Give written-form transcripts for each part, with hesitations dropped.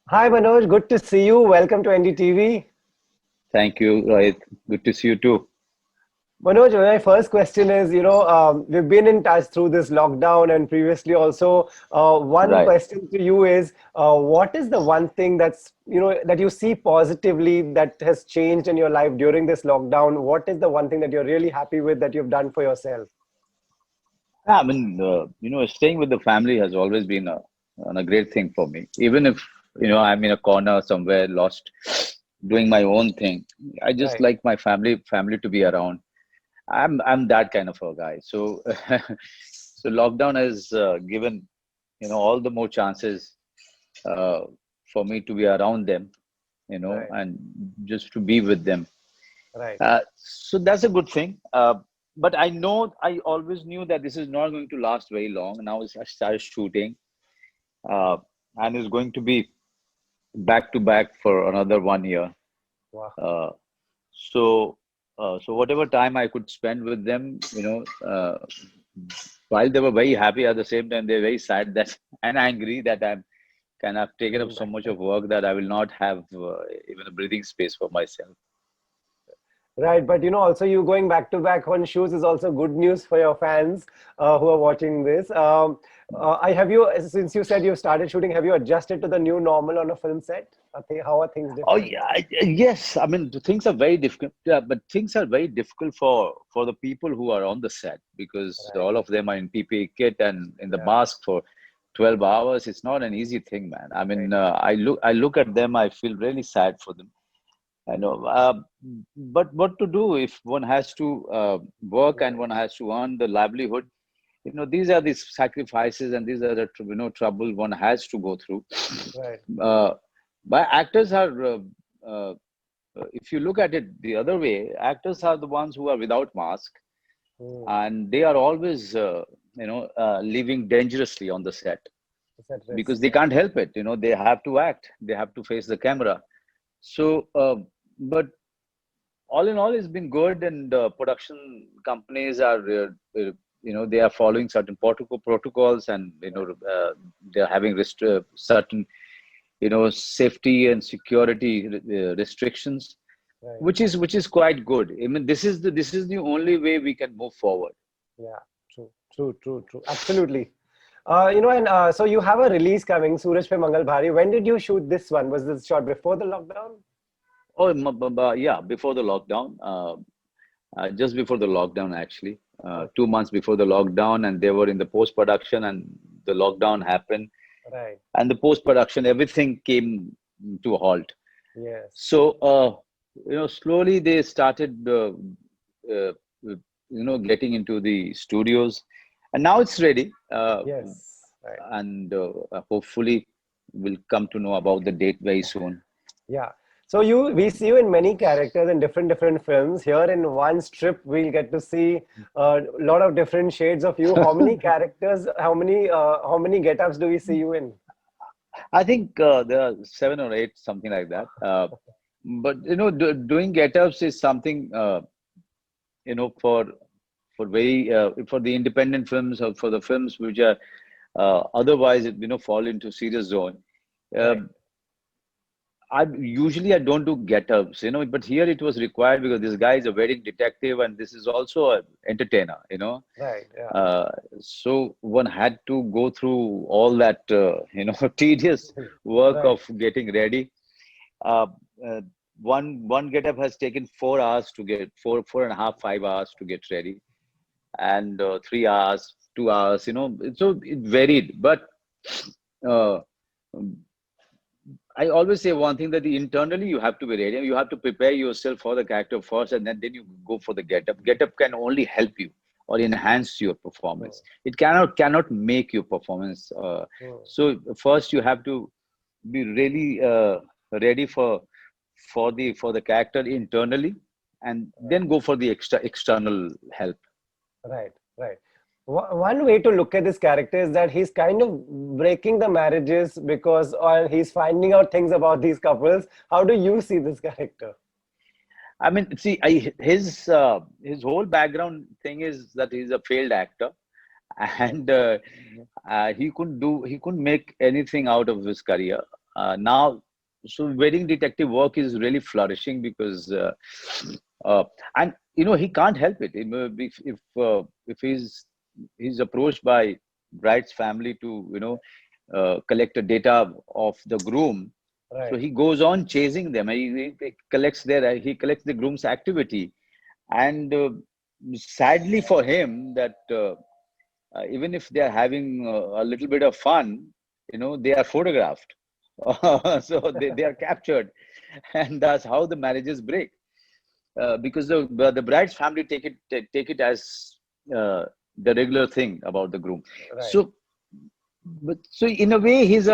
Hi Manoj, good to see you. Welcome to NDTV. Thank you, Rohit. Good to see you too. Manoj, my first question is, we've been in touch through this lockdown and previously also. One Right. question to you is, what is the one thing that you see positively that has changed in your life during this lockdown? What is the one thing that you're really happy with that you've done for yourself? Staying with the family has always been a great thing for me. Even if, I'm in a corner somewhere lost doing my own thing, I just Right. like my family to be around. I'm that kind of a guy. So, so lockdown has given, all the more chances uh, for me to be around them, Right. and just to be with them. Right. So that's a good thing. But I always knew that this is not going to last very long. Now I started shooting, uh, and it's going to be back to back for another 1 year. Wow. Uh, so whatever time I could spend with them, while they were very happy, at the same time they're very sad that and angry that I'm kind of taken up Going so back. much of work that I will not have even a breathing space for myself. Right, but also you going back to back on shoes is also good news for your fans who are watching this. I have you since you said you started shooting. Have you adjusted to the new normal on a film set? How are things Oh different? yeah, yes. I mean, the things are very difficult, but things are very difficult for the people who are on the set because Right. all of them are in PPE kit and in the Yeah. mask for 12 hours. It's not an easy thing, man. I Right. mean, I look at them, I feel really sad for them. I know, but what to do if one has to work and Right. one has to earn the livelihood? These are the sacrifices and these are the trouble one has to go through. Right. Uh, but actors are uh, if you look at it the other way, actors are the ones who are without mask, Hmm. and they are always, living dangerously on the set It's at risk. because they Yeah. can't help it. They have to act, they have to face the camera. So, but all in all, it's been good, and production companies are, they are following certain protocols, and they are having certain, safety and security restrictions, Right. which is quite good. I mean, this is the only way we can move forward. Yeah. True. True. True. True. Absolutely. And so you have a release coming, Suraj Pe Mangal Bhari. When did you shoot this one? Was this shot before the lockdown? Oh, yeah, before the lockdown, just before the lockdown, actually, Okay. 2 months before the lockdown, and they were in the post production, and the lockdown happened, Right. and the post production, everything came to a halt. Yes. So, slowly they started, uh, getting into the studios, and now it's ready. Yes. Right. And hopefully, we'll come to know about the date very soon. Yeah. So we see you in many characters in different films. Here in one strip, we'll get to see a lot of different shades of you. How many characters? How many get-ups do we see you in? I think there are 7 or 8, something like that. But doing get-ups is something, for very for the independent films, or for the films which are otherwise fall into serious zone. Right. Um I don't do get-ups, but here it was required because this guy is a wedding detective and this is also an entertainer. Right. Yeah. Uh, so one had to go through all that, tedious work Right. of getting ready. Uh, uh, one get-up has taken 4 hours to get 4.5, 5 hours to get ready, and 3 hours, 2 hours. So it varied, but. Uh, I always say one thing, that internally you have to be ready. You have to prepare yourself for the character first, and then you go for the getup. Getup can only help you or enhance your Hmm. performance. It cannot make your performance. Hmm. So first you have to be really ready for the character internally, and Right. then go for the external help. Right. Right. One way to look at this character is that he's kind of breaking the marriages because, or he's finding out things about these couples. How do you see this character? I mean, see, his whole background thing is that he's a failed actor, Right. and he couldn't make anything out of his career. now, so wedding detective work is really flourishing because, uh, and he can't help it. If he's approached by bride's family to collect a data of the groom, so Right. he goes on chasing them. He collects the groom's activity, and sadly for him that. Even if they are having a little bit of fun, they are photographed. So they are captured. And that's how the marriages break. Because the bride's family take it as the regular thing about the groom. Right. So, but so in a way, he's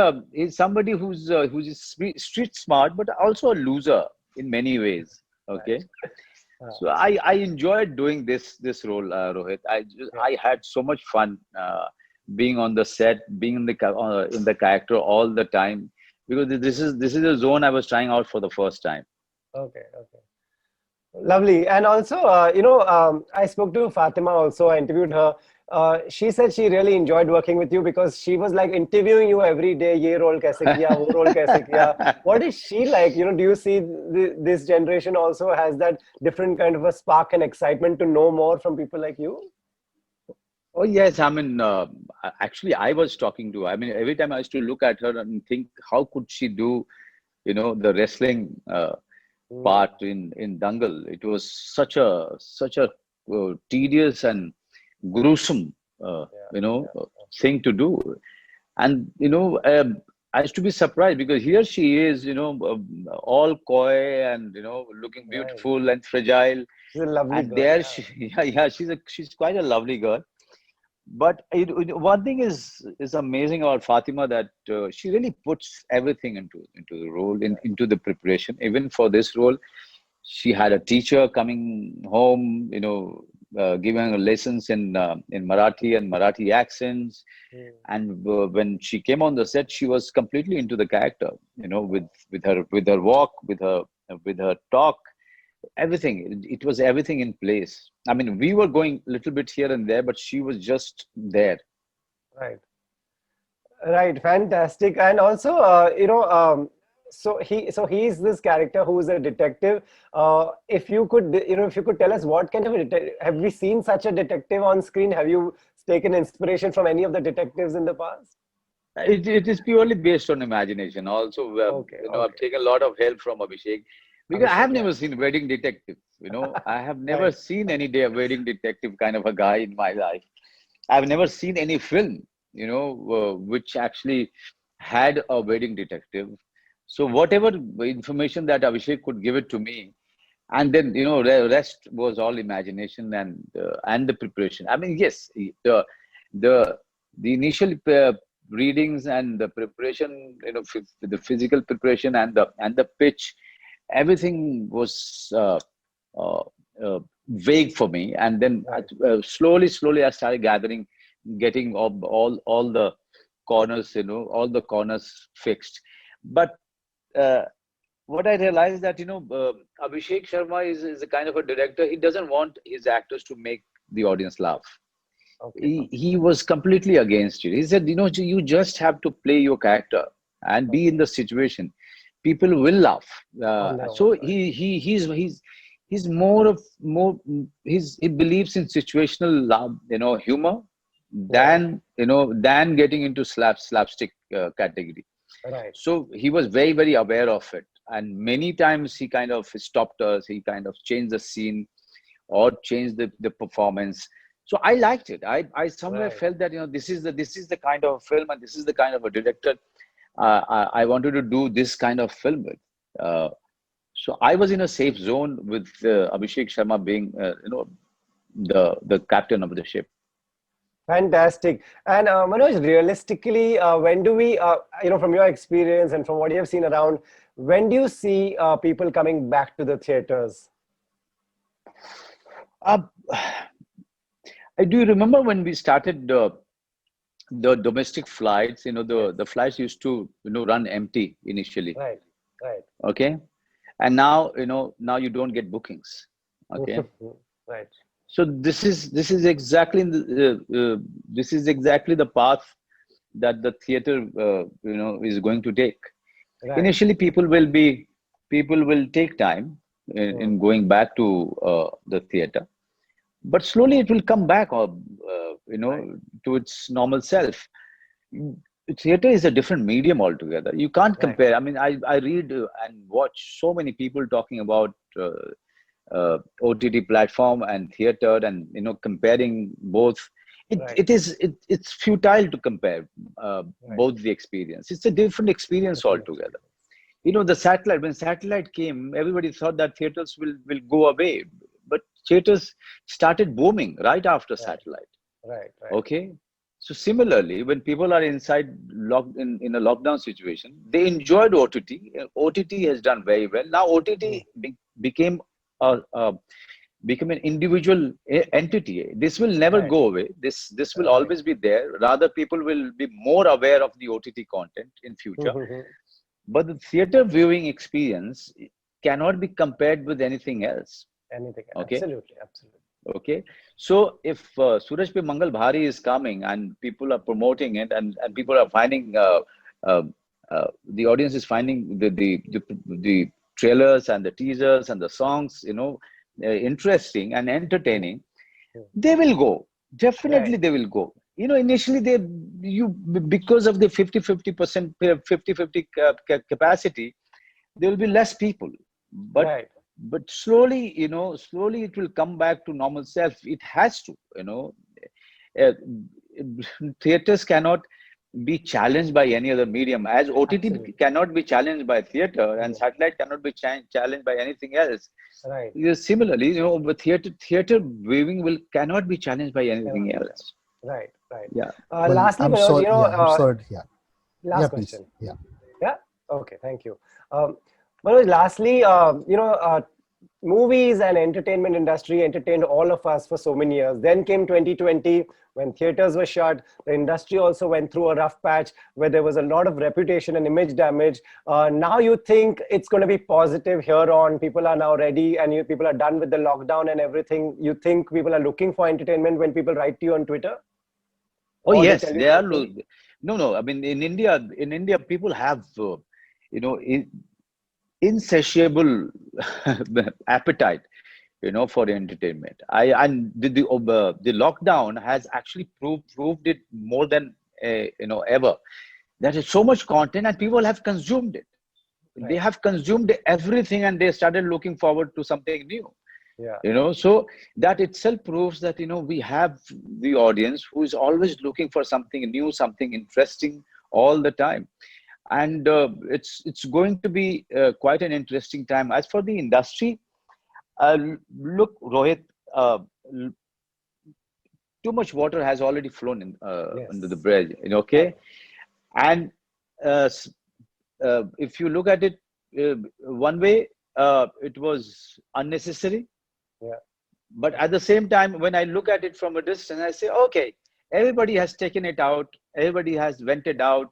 somebody who's street smart, but also a loser in many ways. Okay. Right. So I enjoyed doing this role, Rohit. Yeah. I had so much fun being on the set, being in the character all the time, because this is a zone I was trying out for the first time. Okay. Okay. Lovely. And also, I spoke to Fatima also. I interviewed her. She said she really enjoyed working with you because she was like interviewing you every day. Ye role kaise kiya, wo role kaise kiya. What is she like? Do you see this generation also has that different kind of a spark and excitement to know more from people like you? Oh yes, I mean, actually, I was talking to. I mean, every time I used to look at her and think, how could she do, the wrestling Mm, part in Dangal? It was such a tedious and gruesome, yeah. thing to do. And I used to be surprised because here she is, all coy and looking Right. beautiful and fragile. She's a lovely And girl. there Yeah. she, yeah, she's quite a lovely girl. But one thing is amazing about Fatima, that she really puts everything into the role, into the preparation. Even for this role, she had a teacher coming home, giving her lessons in Marathi and Marathi accents. Mm, And when she came on the set, she was completely into the character, with her walk, with her talk, everything. It was everything in place. I mean, we were going a little bit here and there, but she was just there. right. Right, fantastic. And also, so he's this character who is a detective. If you could tell us what kind of a detective, have we seen such a detective on screen? Have you taken inspiration from any of the detectives in the past? It is purely based on imagination. Also, Okay, I've okay. taken a lot of help from Abhishek, because I Abhishek, have yeah. never seen Wedding Detective. I have never Right, seen any day a Wedding Detective kind of a guy in my life. I've never seen any film, which actually had a wedding detective. So whatever information that Abhishek could give it to me, and then the rest was all imagination and the preparation. I mean, yes, the the initial readings and the preparation, the physical preparation and the pitch, everything was uh, uh, vague for me. And then right, slowly I started gathering, getting all the corners, all the corners fixed. But uh, what I realized that Abhishek Sharma is a kind of a director. He doesn't want his actors to make the audience laugh. okay, He was completely against it. He said, you just have to play your character and be in okay. the situation. People will laugh. On their own, So right. he's he believes in situational love, humor, Yeah, than getting into slapstick category. right, So he was very, very aware of it. And many times he kind of stopped us, he kind of changed the scene or changed the performance. So I liked it. I somewhere right. felt that this is the kind of film, and this is the kind of a director I wanted to do this kind of film with. So I was in a safe zone with Abhishek Sharma being the captain of the ship. Fantastic. And Manoj, realistically, when do we, from your experience and from what you have seen around, when do you see people coming back to the theaters? Uh, I do remember when we started the domestic flights. Yes. The flights used to run empty initially. Right. Right. Okay, and now you don't get bookings. Okay, Right. so this is exactly this is exactly the path that the theater is going to take. Right. Initially, people will take time in going back to the theater, but slowly it will come back, or Right. to its normal self. Theater is a different medium altogether. You can't Right. compare. I mean, I read and watch so many people talking about OTT platform and theater, and comparing both. Right. It's futile to compare Right. both the experience. It's a different experience Different altogether. experience. The satellite, when satellite came, everybody thought that theaters will go away, but theaters started booming right after Right. satellite. Right. Right. Okay. So similarly, when people are inside locked in a lockdown situation, they enjoyed OTT. OTT has done very well. Now OTT became a become an individual entity. This will never Right. go away. This will Right. always be there. Rather, people will be more aware of the OTT content in future. But the theater viewing experience cannot be compared with anything else. Anything. Okay. Absolutely. Absolutely. Okay. So if Suraj Pe Mangal Bhari is coming and people are promoting it, and people are finding uh, the audience is finding the trailers and the teasers and the songs, interesting and Mm, entertaining, mm. they will go. Right. Definitely they will go. Initially because of the 50-50%, 50-50 capacity, there will be less people, but Right. slowly, slowly it will come back to normal self. It has to, uh, theaters cannot be challenged by any other medium, as OTT Absolutely. cannot be challenged by theater, and Yeah. satellite cannot be challenged by anything else. Right. Similarly, but theater viewing will cannot be challenged by Cannot anything be else. challenged. Right. Right. Yeah. Well, Lastly, I'm Manoj, sorry. Yeah, I'm sorry. Yeah, last yeah, please. question. Yeah. Yeah. Okay. Thank you. Manoj, lastly, movies and entertainment industry entertained all of us for so many years. Then came 2020 when theaters were shut. The industry also went through a rough patch where there was a lot of reputation and image damage. Now you think it's going to be positive here on. People are now ready, and people are done with the lockdown and everything. You think people are looking for entertainment when people write to you on Twitter Oh or they yes, tell you they are. personally? No. I mean, in India, people have you know, insatiable appetite, for entertainment. And the lockdown has actually proved it more than ever. There is so much content, and people have consumed it. They Right. have consumed everything, and they started looking forward to something new. Yeah. So that itself proves that we have the audience who is always looking for something new, something interesting all the time. And it's going to be quite an interesting time. As for the industry, look, Rohit, uh, too much water has already flown under the Yes. bridge, Right. okay. And uh, if you look at it one way, it was unnecessary. Yeah. But at the same time, when I look at it from a distance, I say, okay, everybody has taken it out, everybody has vented out,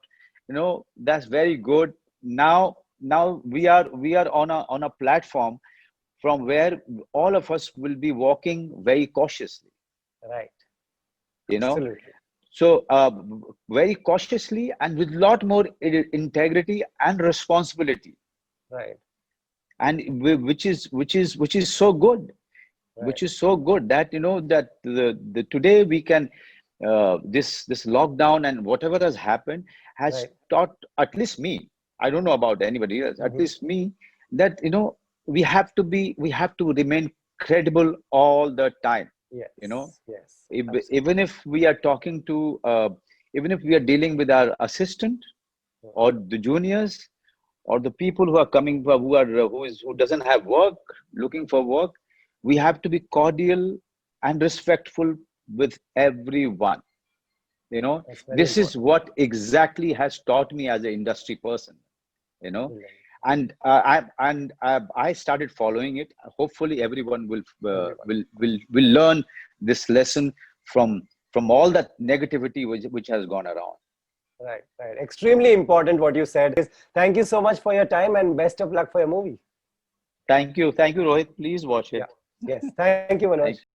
that's very good. Now we are on a platform from where all of us will be walking very cautiously, Right. you know. Absolutely. So very cautiously and with a lot more integrity and responsibility, Right. and which is so good, Right. that that the today we can this lockdown and whatever has happened has Right. taught, at least me, I don't know about anybody else, at Hmm. least me, that we have to remain credible all the time, you know Yes. Yes. Absolutely. even if we are talking to even if we are dealing with our assistant or the juniors or the people who are coming, who doesn't have work, looking for work, we have to be cordial and respectful with everyone. That's very This is important. what exactly has taught me as an industry person. you know Brilliant. and I started following it. Hopefully everyone Everyone. will learn this lesson from all that negativity which has gone around. Right. Right. Extremely important what you said. Thank you so much for your time and best of luck for your movie. Thank you, Rohit. Please watch Yeah. it. Yes. Thank you, Manoj. Thank